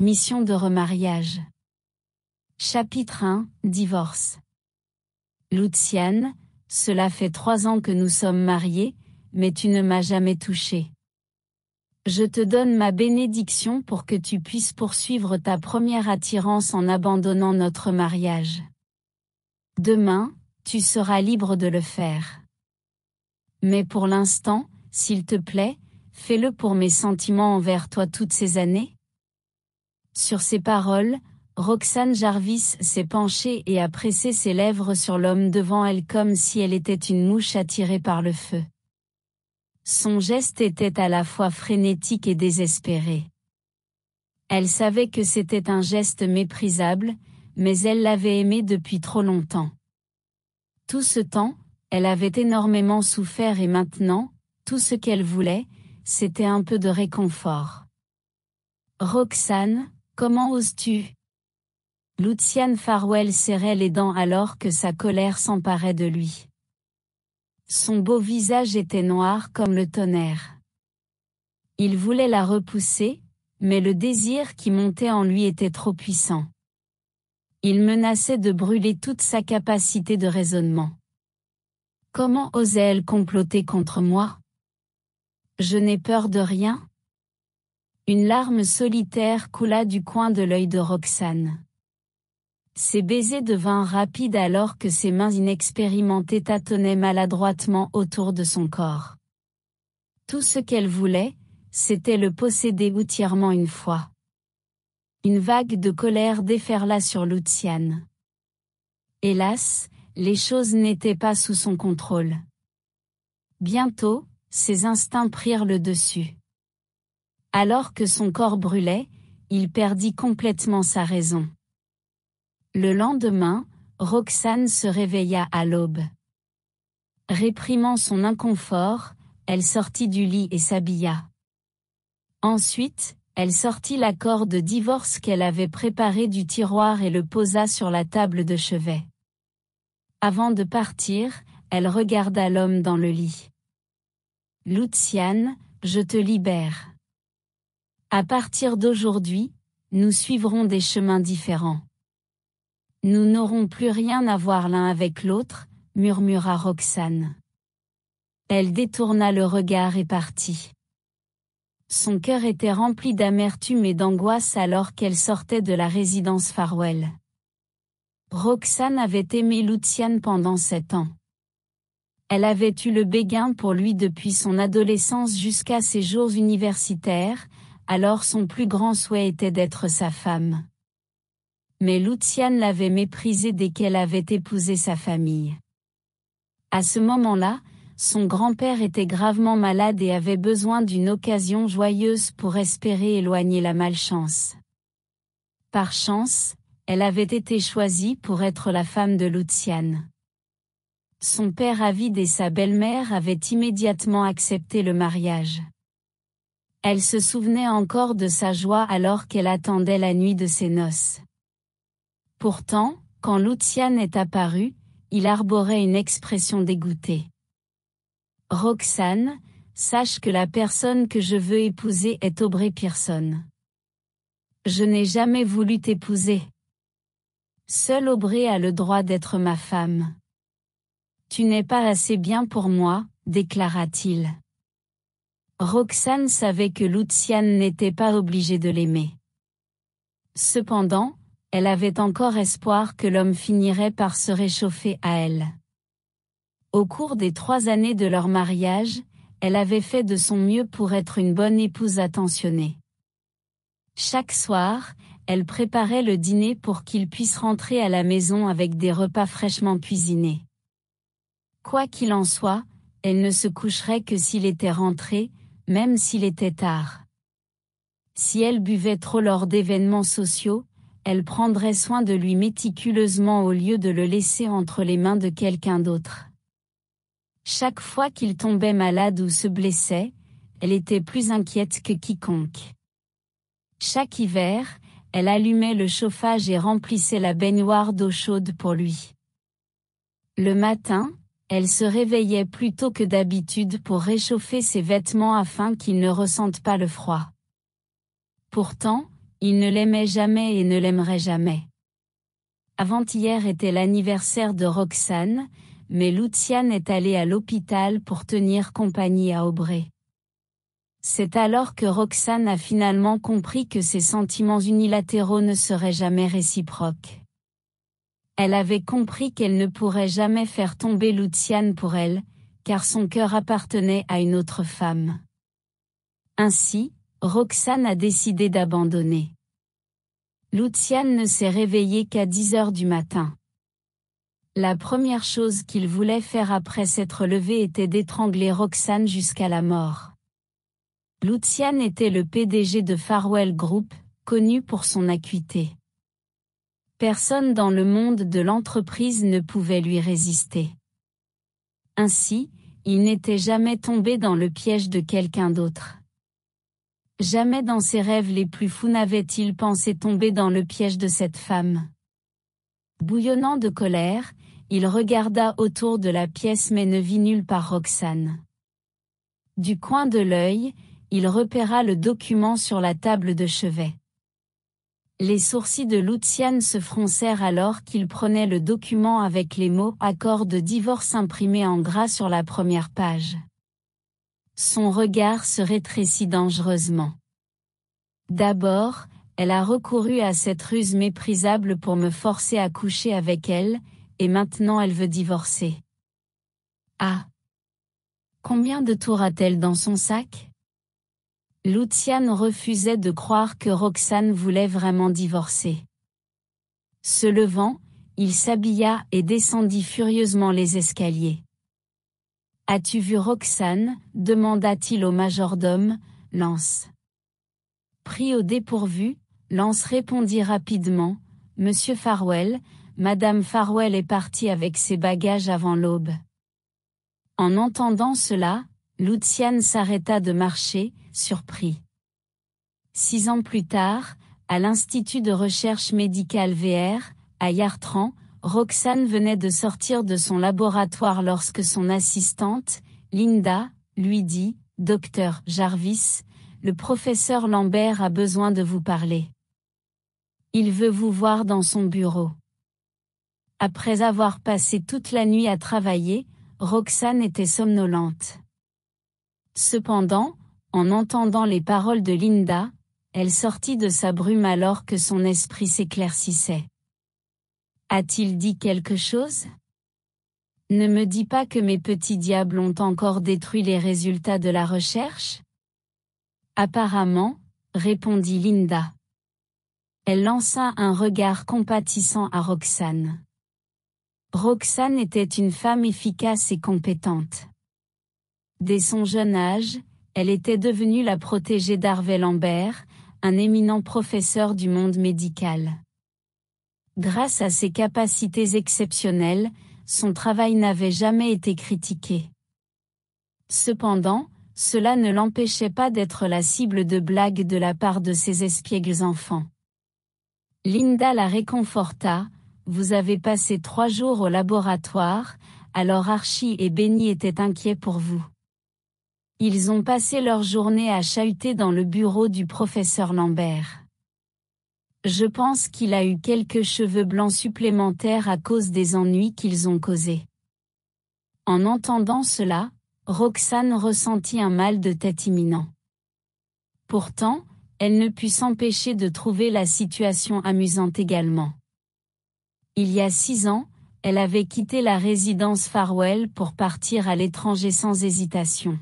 Mission de remariage. Chapitre 1, Divorce. Luciane, cela fait 3 ans que nous sommes mariés, mais tu ne m'as jamais touché. Je te donne ma bénédiction pour que tu puisses poursuivre ta première attirance en abandonnant notre mariage. Demain, tu seras libre de le faire. Mais pour l'instant, s'il te plaît, fais-le pour mes sentiments envers toi toutes ces années. Sur ces paroles, Roxane Jarvis s'est penchée et a pressé ses lèvres sur l'homme devant elle comme si elle était une mouche attirée par le feu. Son geste était à la fois frénétique et désespéré. Elle savait que c'était un geste méprisable, mais elle l'avait aimé depuis trop longtemps. Tout ce temps, elle avait énormément souffert et maintenant, tout ce qu'elle voulait, c'était un peu de réconfort. Roxane, comment oses-tu? Luciane Farwell serrait les dents alors que sa colère s'emparait de lui. Son beau visage était noir comme le tonnerre. Il voulait la repousser, mais le désir qui montait en lui était trop puissant. Il menaçait de brûler toute sa capacité de raisonnement. Comment osait-elle comploter contre moi? Je n'ai peur de rien. Une larme solitaire coula du coin de l'œil de Roxane. Ses baisers devinrent rapides alors que ses mains inexpérimentées tâtonnaient maladroitement autour de son corps. Tout ce qu'elle voulait, c'était le posséder entièrement une fois. Une vague de colère déferla sur Luciane. Hélas, les choses n'étaient pas sous son contrôle. Bientôt, ses instincts prirent le dessus. Alors que son corps brûlait, il perdit complètement sa raison. Le lendemain, Roxane se réveilla à l'aube. Réprimant son inconfort, elle sortit du lit et s'habilla. Ensuite, elle sortit l'accord de divorce qu'elle avait préparé du tiroir et le posa sur la table de chevet. Avant de partir, elle regarda l'homme dans le lit. « Luciane, je te libère. À partir d'aujourd'hui, nous suivrons des chemins différents. Nous n'aurons plus rien à voir l'un avec l'autre, murmura Roxane. Elle détourna le regard et partit. Son cœur était rempli d'amertume et d'angoisse alors qu'elle sortait de la résidence Farwell. Roxane avait aimé Luciane pendant 7 ans. Elle avait eu le béguin pour lui depuis son adolescence jusqu'à ses jours universitaires, alors son plus grand souhait était d'être sa femme. Mais Luciane l'avait méprisé dès qu'elle avait épousé sa famille. À ce moment-là, son grand-père était gravement malade et avait besoin d'une occasion joyeuse pour espérer éloigner la malchance. Par chance, elle avait été choisie pour être la femme de Luciane. Son père avide et sa belle-mère avaient immédiatement accepté le mariage. Elle se souvenait encore de sa joie alors qu'elle attendait la nuit de ses noces. Pourtant, quand Luciane est apparue, il arborait une expression dégoûtée. « Roxane, sache que la personne que je veux épouser est Aubrey Pearson. Je n'ai jamais voulu t'épouser. Seul Aubrey a le droit d'être ma femme. Tu n'es pas assez bien pour moi, déclara-t-il. Roxane savait que Luciane n'était pas obligée de l'aimer. Cependant, elle avait encore espoir que l'homme finirait par se réchauffer à elle. Au cours des 3 années de leur mariage, elle avait fait de son mieux pour être une bonne épouse attentionnée. Chaque soir, elle préparait le dîner pour qu'il puisse rentrer à la maison avec des repas fraîchement cuisinés. Quoi qu'il en soit, elle ne se coucherait que s'il était rentré, même s'il était tard. Si elle buvait trop lors d'événements sociaux, elle prendrait soin de lui méticuleusement au lieu de le laisser entre les mains de quelqu'un d'autre. Chaque fois qu'il tombait malade ou se blessait, elle était plus inquiète que quiconque. Chaque hiver, elle allumait le chauffage et remplissait la baignoire d'eau chaude pour lui. Le matin, elle se réveillait plus tôt que d'habitude pour réchauffer ses vêtements afin qu'il ne ressente pas le froid. Pourtant, Il ne l'aimait jamais et ne l'aimerait jamais. Avant-hier était l'anniversaire de Roxane, mais Luciane est allée à l'hôpital pour tenir compagnie à Aubrey. C'est alors que Roxane a finalement compris que ses sentiments unilatéraux ne seraient jamais réciproques. Elle avait compris qu'elle ne pourrait jamais faire tomber Luciane pour elle, car son cœur appartenait à une autre femme. Ainsi, Roxane a décidé d'abandonner. Luciane ne s'est réveillé qu'à 10 heures du matin. La première chose qu'il voulait faire après s'être levé était d'étrangler Roxane jusqu'à la mort. Luciane était le PDG de Farwell Group, connu pour son acuité. Personne dans le monde de l'entreprise ne pouvait lui résister. Ainsi, il n'était jamais tombé dans le piège de quelqu'un d'autre. Jamais dans ses rêves les plus fous n'avait-il pensé tomber dans le piège de cette femme. Bouillonnant de colère, il regarda autour de la pièce mais ne vit nulle part Roxane. Du coin de l'œil, il repéra le document sur la table de chevet. Les sourcils de Luciane se froncèrent alors qu'il prenait le document avec les mots « accord de divorce » imprimés en gras sur la première page. Son regard se rétrécit dangereusement. D'abord, elle a recouru à cette ruse méprisable pour me forcer à coucher avec elle, et maintenant elle veut divorcer. Ah! Combien de tours a-t-elle dans son sac? Luciane refusait de croire que Roxane voulait vraiment divorcer. Se levant, il s'habilla et descendit furieusement les escaliers. « As-tu vu Roxane » demanda-t-il au majordome, Lance. Pris au dépourvu, Lance répondit rapidement, « Monsieur Farwell, Madame Farwell est partie avec ses bagages avant l'aube. » En entendant cela, Luciane s'arrêta de marcher, surpris. 6 ans plus tard, à l'Institut de recherche médicale VR, à Yartran, Roxane venait de sortir de son laboratoire lorsque son assistante, Linda, lui dit, « Docteur Jarvis, le professeur Lambert a besoin de vous parler. Il veut vous voir dans son bureau. » Après avoir passé toute la nuit à travailler, Roxane était somnolente. Cependant, en entendant les paroles de Linda, elle sortit de sa brume alors que son esprit s'éclaircissait. A-t-il dit quelque chose? Ne me dis pas que mes petits diables ont encore détruit les résultats de la recherche? Apparemment, répondit Linda. Elle lança un regard compatissant à Roxane. Roxane était une femme efficace et compétente. Dès son jeune âge, elle était devenue la protégée d'Harvey Lambert, un éminent professeur du monde médical. Grâce à ses capacités exceptionnelles, son travail n'avait jamais été critiqué. Cependant, cela ne l'empêchait pas d'être la cible de blagues de la part de ses espiègles enfants. Linda la réconforta, « Vous avez passé 3 jours au laboratoire, alors Archie et Benny étaient inquiets pour vous. Ils ont passé leur journée à chahuter dans le bureau du professeur Lambert. Je pense qu'il a eu quelques cheveux blancs supplémentaires à cause des ennuis qu'ils ont causés. » En entendant cela, Roxane ressentit un mal de tête imminent. Pourtant, elle ne put s'empêcher de trouver la situation amusante également. Il y a 6 ans, elle avait quitté la résidence Farwell pour partir à l'étranger sans hésitation.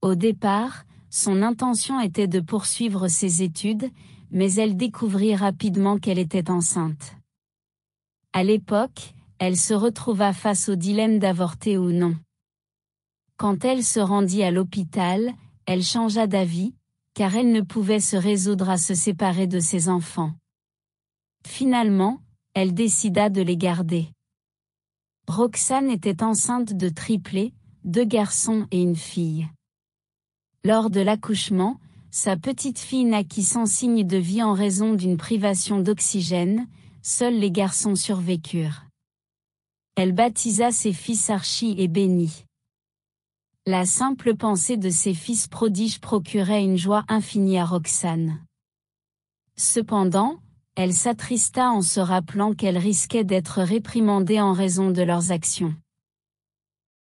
Au départ, son intention était de poursuivre ses études, mais elle découvrit rapidement qu'elle était enceinte. À l'époque, elle se retrouva face au dilemme d'avorter ou non. Quand elle se rendit à l'hôpital, elle changea d'avis, car elle ne pouvait se résoudre à se séparer de ses enfants. Finalement, elle décida de les garder. Roxane était enceinte de triplés, 2 garçons et une fille. Lors de l'accouchement, sa petite fille naquit sans signe de vie en raison d'une privation d'oxygène, seuls les garçons survécurent. Elle baptisa ses fils Archie et Benny. La simple pensée de ses fils prodiges procurait une joie infinie à Roxane. Cependant, elle s'attrista en se rappelant qu'elle risquait d'être réprimandée en raison de leurs actions.